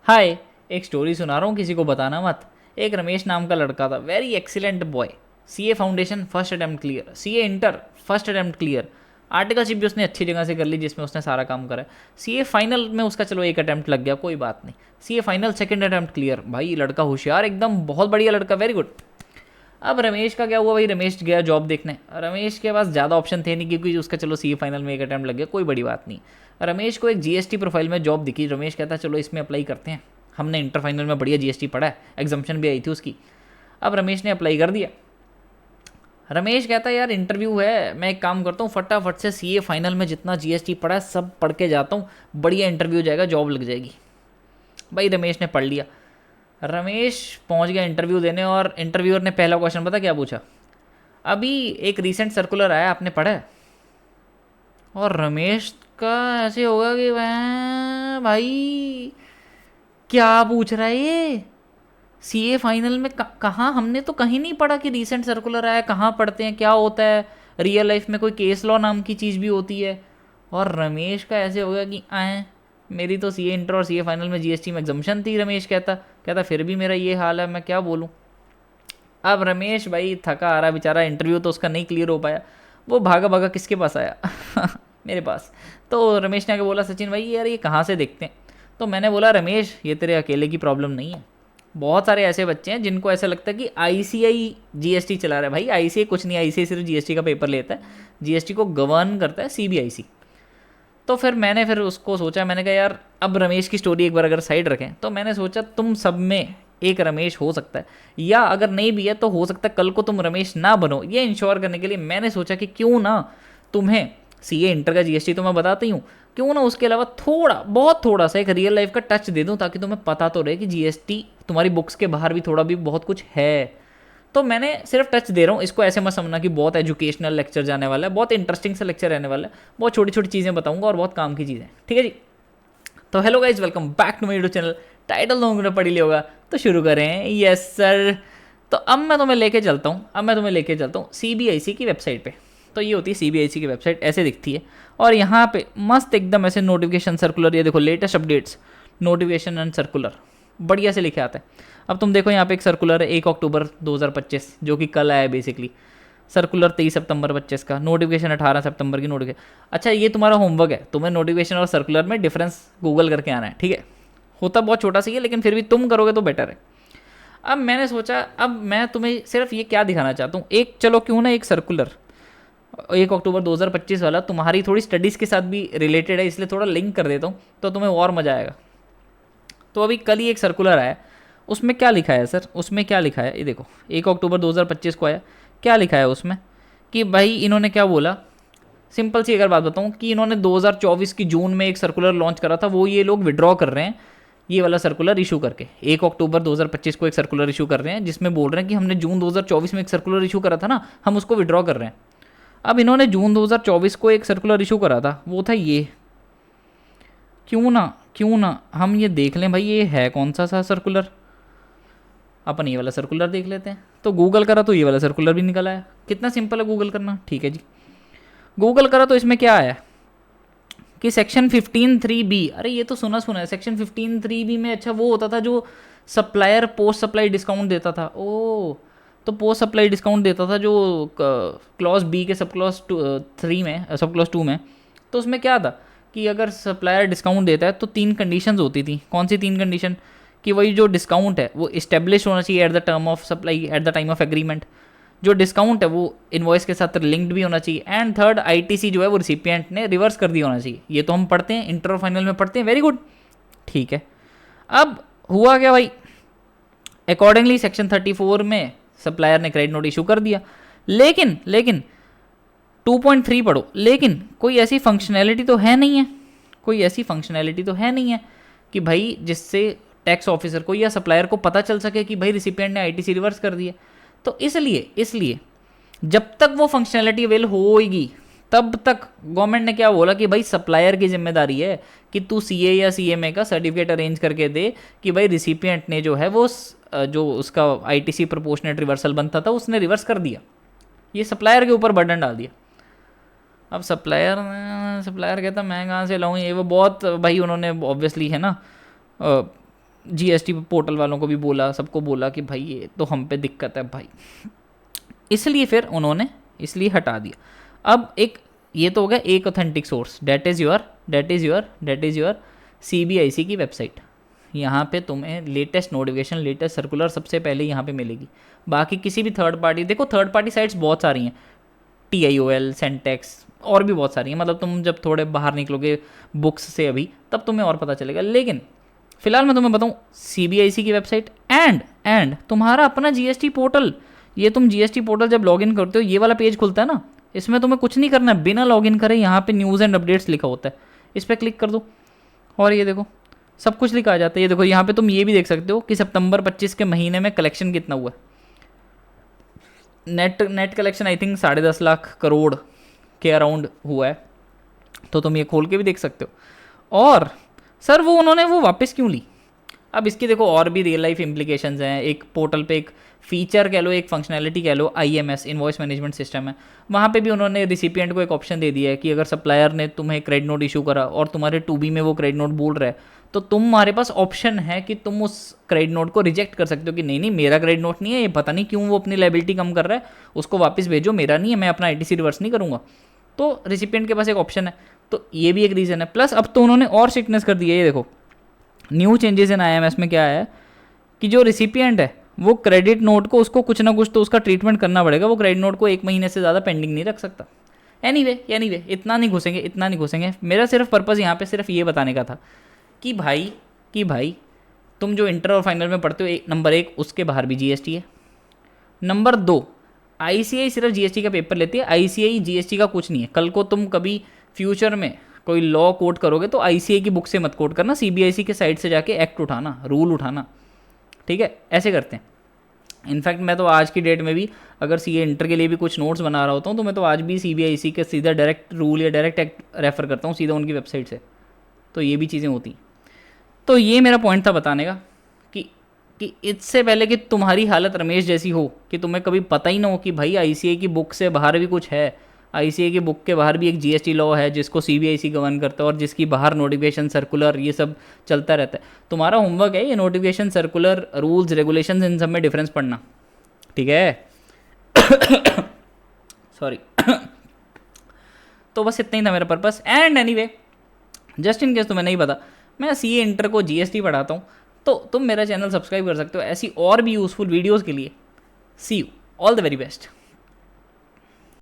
हाय। एक स्टोरी सुना रहा हूँ, किसी को बताना मत। एक रमेश नाम का लड़का था, very excellent boy. CA foundation first attempt clear, CA inter first attempt clear. Articleship भी उसने अच्छी जगह से कर ली जिसमें उसने सारा काम करा। सीए फाइनल में उसका चलो एक अटेम्प्ट लग गया, कोई बात नहीं। CA final second attempt clear. भाई लड़का होशियार एकदम, बहुत बढ़िया लड़का, वेरी गुड। अब रमेश का क्या हुआ भाई, रमेश गया जॉब देखने। रमेश के पास ज़्यादा ऑप्शन थे नहीं क्योंकि उसका चलो सीए फाइनल में एक अटैम्प्ट लग गया, कोई बड़ी बात नहीं। रमेश को एक जीएसटी प्रोफाइल में जॉब दिखी। रमेश कहता चलो इसमें अप्लाई करते हैं, हमने इंटर फाइनल में बढ़िया जीएसटी पढ़ा है, एग्जाम्पशन भी आई थी उसकी। अब रमेश ने अप्लाई कर दिया। रमेश कहता है यार इंटरव्यू है, मैं एक काम करता हूँ फटाफट से सीए फाइनल में जितना जीएसटी पढ़ा है सब पढ़ के जाता हूँ, बढ़िया इंटरव्यू हो जाएगा, जॉब लग जाएगी। भाई रमेश ने पढ़ लिया। रमेश पहुंच गया इंटरव्यू देने और इंटरव्यूअर ने पहला क्वेश्चन पता क्या पूछा, अभी एक रीसेंट सर्कुलर आया आपने पढ़ा है? और रमेश का ऐसे होगा कि वह भाई क्या पूछ रहा है ये, सीए फाइनल में कहाँ, हमने तो कहीं नहीं पढ़ा कि रीसेंट सर्कुलर आया, कहाँ पढ़ते हैं, क्या होता है, रियल लाइफ में कोई केस लॉ नाम की चीज़ भी होती है। और रमेश का ऐसे होगा कि आए, मेरी तो सीए इंटर और सीए फाइनल में जीएसटी में एग्जम्पशन थी। रमेश कहता कहता फिर भी मेरा ये हाल है, मैं क्या बोलूँ। अब रमेश भाई थका आ रहा बेचारा, इंटरव्यू तो उसका नहीं क्लियर हो पाया। वो भागा भागा किसके पास आया मेरे पास। तो रमेश ने आके बोला सचिन भाई यार ये कहाँ से देखते हैं। तो मैंने बोला रमेश ये तेरे अकेले की प्रॉब्लम नहीं है, बहुत सारे ऐसे बच्चे हैं जिनको ऐसा लगता है कि आईसीआई जीएसटी चला रहा है। भाई आईसीआई कुछ नहीं, आईसीआई सिर्फ जीएसटी का पेपर लेता है, जीएसटी को गवर्न करता है सीबीआईसी। तो फिर उसको सोचा, मैंने कहा यार अब रमेश की स्टोरी एक बार अगर साइड रखें तो मैंने सोचा तुम सब में एक रमेश हो सकता है, या अगर नहीं भी है तो हो सकता है कल को तुम रमेश ना बनो। ये इंश्योर करने के लिए मैंने सोचा कि क्यों ना तुम्हें सीए इंटर का जीएसटी तो मैं बताती हूँ, क्यों ना उसके अलावा थोड़ा बहुत थोड़ा सा एक रियल लाइफ का टच दे दूँ ताकि तुम्हें पता तो रहे कि जीएसटी तुम्हारी बुक्स के बाहर भी थोड़ा भी बहुत कुछ है। तो मैंने सिर्फ टच दे रहा हूँ, इसको ऐसे मत समझना कि बहुत एजुकेशनल लेक्चर जाने वाला है, बहुत इंटरेस्टिंग सा लेक्चर रहने वाला है, बहुत छोटी छोटी चीज़ें बताऊंगा और बहुत काम की चीज़ें, ठीक है जी। तो hello guys, welcome back to my YouTube channel. Title तो उन्होंने पढ़ लिया होगा, तो शुरू करें। Yes sir. तो अब मैं तुम्हें लेके चलता हूँ सीबीआईसी की वेबसाइट पे। तो ये होती है सीबीआईसी की वेबसाइट, ऐसे दिखती है। और यहाँ पे मस्त एकदम ऐसे नोटिफिकेशन सर्कुलर, ये देखो latest updates, notification and circular, बढ़िया से लिखे आता है। अब तुम देखो यहाँ पे एक सर्कुलर है 1 अक्टूबर 2025 जो कि कल आया है बेसिकली। सर्कुलर 23 सितंबर 25 का, नोटिफिकेशन 18 सितंबर की नोटिफिकेशन। अच्छा ये तुम्हारा होमवर्क है, तुम्हें नोटिफिकेशन और सर्कुलर में डिफरेंस गूगल करके आना है, ठीक है। होता बहुत छोटा सा ही है लेकिन फिर भी तुम करोगे तो बेटर है। अब मैंने सोचा अब मैं तुम्हें सिर्फ ये क्या दिखाना चाहता हूँ, एक चलो क्यों ना एक सर्कुलर 1 अक्टूबर 2025 वाला तुम्हारी थोड़ी स्टडीज़ के साथ भी रिलेटेड है, इसलिए थोड़ा लिंक कर देता हूँ तो तुम्हें और मज़ा आएगा। तो अभी कल ही एक सर्कुलर आया, उसमें क्या लिखा है सर, उसमें क्या लिखा है ये देखो, 1 अक्टूबर 2025 को आया। क्या लिखा है उसमें कि भाई इन्होंने क्या बोला, सिंपल सी अगर बात बताऊं कि इन्होंने 2024 की जून में एक सर्कुलर लॉन्च करा था, वो ये लोग विड्रॉ कर रहे हैं ये वाला सर्कुलर इशू करके। 1 अक्टूबर 2025 को एक सर्कुलर इशू कर रहे हैं जिसमें बोल रहे हैं कि हमने जून 2024 में एक सर्कुलर इशू करा था ना, हम उसको विड्रॉ कर रहे हैं। अब इन्होंने जून 2024 को एक सर्कुलर इशू करा था, वो था ये। क्यों ना हम ये देख लें भाई ये है कौन सा सर्कुलर। अपन ये वाला सर्कुलर देख लेते हैं। तो गूगल करा तो ये वाला सर्कुलर भी निकल आया। कितना सिंपल है गूगल करना, ठीक है जी। गूगल करा तो इसमें क्या आया कि सेक्शन 15(3)(b), अरे ये तो सुना सुना है। सेक्शन 15(3)(b) में अच्छा वो होता था जो सप्लायर पोस्ट सप्लाई डिस्काउंट देता था। ओ, तो पोस्ट सप्लाई डिस्काउंट देता था जो क्लॉज बी के सब क्लॉज 3 में, सब क्लॉज 2 में। तो उसमें क्या था कि अगर सप्लायर डिस्काउंट देता है तो 3 कंडीशंस होती थी। कौन सी 3 कंडीशन? कि वही जो डिस्काउंट है वो इस्टेब्लिश होना चाहिए at the term of supply, at the time of agreement. जो डिस्काउंट है वो इनवॉइस के साथ लिंक्ड भी होना चाहिए। एंड थर्ड, आईटीसी जो है वो रिसिपिएंट ने रिवर्स कर दिया होना चाहिए। ये तो हम पढ़ते हैं, इंटर और फाइनल में पढ़ते हैं, वेरी गुड, ठीक है। अब हुआ क्या भाई, अकॉर्डिंगली सेक्शन 34 में सप्लायर ने क्रेडिट नोट इशू कर दिया। लेकिन 2.3 पढ़ो, लेकिन कोई ऐसी फंक्शनैलिटी तो है नहीं है, कोई ऐसी फंक्शनैलिटी तो है नहीं है कि भाई जिससे टैक्स ऑफिसर को या सप्लायर को पता चल सके कि भाई रिसिपिएंट ने आईटीसी रिवर्स कर दिया। तो इसलिए जब तक वो फंक्शनैलिटी अवेल होगी तब तक गवर्नमेंट ने क्या बोला कि भाई सप्लायर की जिम्मेदारी है कि तू सीए या सीएमए का सर्टिफिकेट अरेंज करके दे कि भाई रिसिपिएंट ने जो है वो जो उसका आईटीसी प्रोपोर्शनेट रिवर्सल बनता था उसने रिवर्स कर दिया। ये सप्लायर के ऊपर बर्डन डाल दिया। अब सप्लायर कहता मैं कहाँ से लाऊं ये वो, बहुत भाई उन्होंने ऑब्वियसली है ना जीएसटी पोर्टल वालों को भी बोला, सबको बोला कि भाई ये तो हम पे दिक्कत है भाई, इसलिए फिर उन्होंने इसलिए हटा दिया। अब एक ये तो हो गया एक authentic source, that is your CBIC की वेबसाइट। यहाँ पे तुम्हें लेटेस्ट नोटिफिकेशन, लेटेस्ट सर्कुलर सबसे पहले यहाँ पे मिलेगी। बाकी किसी भी थर्ड पार्टी, देखो थर्ड पार्टी साइट्स बहुत सारी हैं, TIOL, सेंटेक्स और भी बहुत सारी हैं, मतलब तुम जब थोड़े बाहर निकलोगे बुक्स से अभी तब तुम्हें और पता चलेगा। लेकिन फिलहाल मैं तुम्हें बताऊँ CBIC की वेबसाइट एंड तुम्हारा अपना GST पोर्टल। ये तुम GST पोर्टल जब लॉगिन करते हो, ये वाला पेज खुलता है ना, इसमें तुम्हें कुछ नहीं करना है, बिना लॉगिन करे यहाँ पे न्यूज़ एंड अपडेट्स लिखा होता है, इस पर क्लिक कर दो और ये देखो सब कुछ लिखा आ जाता है। ये देखो यहाँ पे तुम ये भी देख सकते हो कि सितंबर 25 के महीने में कलेक्शन कितना हुआ है। Net collection I think 10.5 lakh crore के अराउंड हुआ है, तो तुम ये खोल के भी देख सकते हो। और सर उन्होंने वो वापस क्यों ली? अब इसकी देखो और भी रियल लाइफ इम्प्लीकेशंस हैं। एक पोर्टल पे एक फीचर कह लो, एक फंक्शनैलिटी कह लो, IMS इनवॉइस मैनेजमेंट सिस्टम है, वहाँ पे भी उन्होंने रिसिपिएंट को एक ऑप्शन दे दिया है कि अगर सप्लायर ने तुम्हें क्रेडिट नोट इशू करा और तुम्हारे 2B में वो क्रेडिट नोट बोल रहा है, तो तुम्हारे पास ऑप्शन है कि तुम उस क्रेडिट नोट को रिजेक्ट कर सकते हो कि नहीं मेरा क्रेडिट नोट नहीं है, ये पता नहीं क्यों वो अपनी लायबिलिटी कम कर रहा है, उसको वापस भेजो, मेरा नहीं है, मैं अपना ITC रिवर्स नहीं करूँगा। तो रिसिपिएंट के पास एक ऑप्शन है, तो ये भी एक रीज़न है। प्लस अब तो उन्होंने और स्ट्रिक्टनेस कर दी है। ये देखो न्यू चेंजेस इन IMS में क्या है कि जो रिसिपिएंट है वो क्रेडिट नोट को, उसको कुछ ना कुछ तो उसका ट्रीटमेंट करना पड़ेगा, वो क्रेडिट नोट को 1 महीने से ज़्यादा पेंडिंग नहीं रख सकता। एनीवे इतना नहीं घुसेंगे। मेरा सिर्फ पर्पज़ यहाँ पे सिर्फ ये बताने का था कि भाई तुम जो इंटर और फाइनल में पढ़ते हो, नंबर 1 उसके बाहर भी GST है, नंबर 2 ICAI सिर्फ GST का पेपर लेती है, ICAI GST का कुछ नहीं है। कल को तुम कभी फ्यूचर में कोई लॉ कोट करोगे तो ICAI की बुक से मत कोट करना, CBIC के साइट से जाके एक्ट उठाना, रूल उठाना, ठीक है? ऐसे करते हैं। इनफैक्ट मैं तो आज की डेट में भी अगर CA इंटर के लिए भी कुछ नोट्स बना रहा होता हूँ तो मैं तो आज भी CBIC के सीधा डायरेक्ट रूल या डायरेक्ट एक्ट रेफ़र करता हूँ सीधा उनकी वेबसाइट से। तो ये भी चीज़ें होती हैं। तो ये मेरा पॉइंट था बताने का कि इससे पहले कि तुम्हारी हालत रमेश जैसी हो कि तुम्हें कभी पता ही ना हो कि भाई ICAI की बुक से बाहर भी कुछ है, ICAI की बुक के बाहर भी एक GST लॉ है जिसको CBIC गवर्न करता है और जिसकी बाहर नोटिफिकेशन सर्कुलर ये सब चलता रहता है। तुम्हारा होमवर्क है ये नोटिफिकेशन सर्कुलर रूल्स रेगुलेशंस इन सब में डिफरेंस पढ़ना, ठीक है? सॉरी। तो बस इतना ही था मेरा purpose. And anyway just in case तुम्हें नहीं पता, मैं CA इंटर को GST पढ़ाता हूँ, तो तुम मेरा चैनल सब्सक्राइब कर सकते हो ऐसी और भी यूज़फुल वीडियोज़ के लिए। See you, all the very best.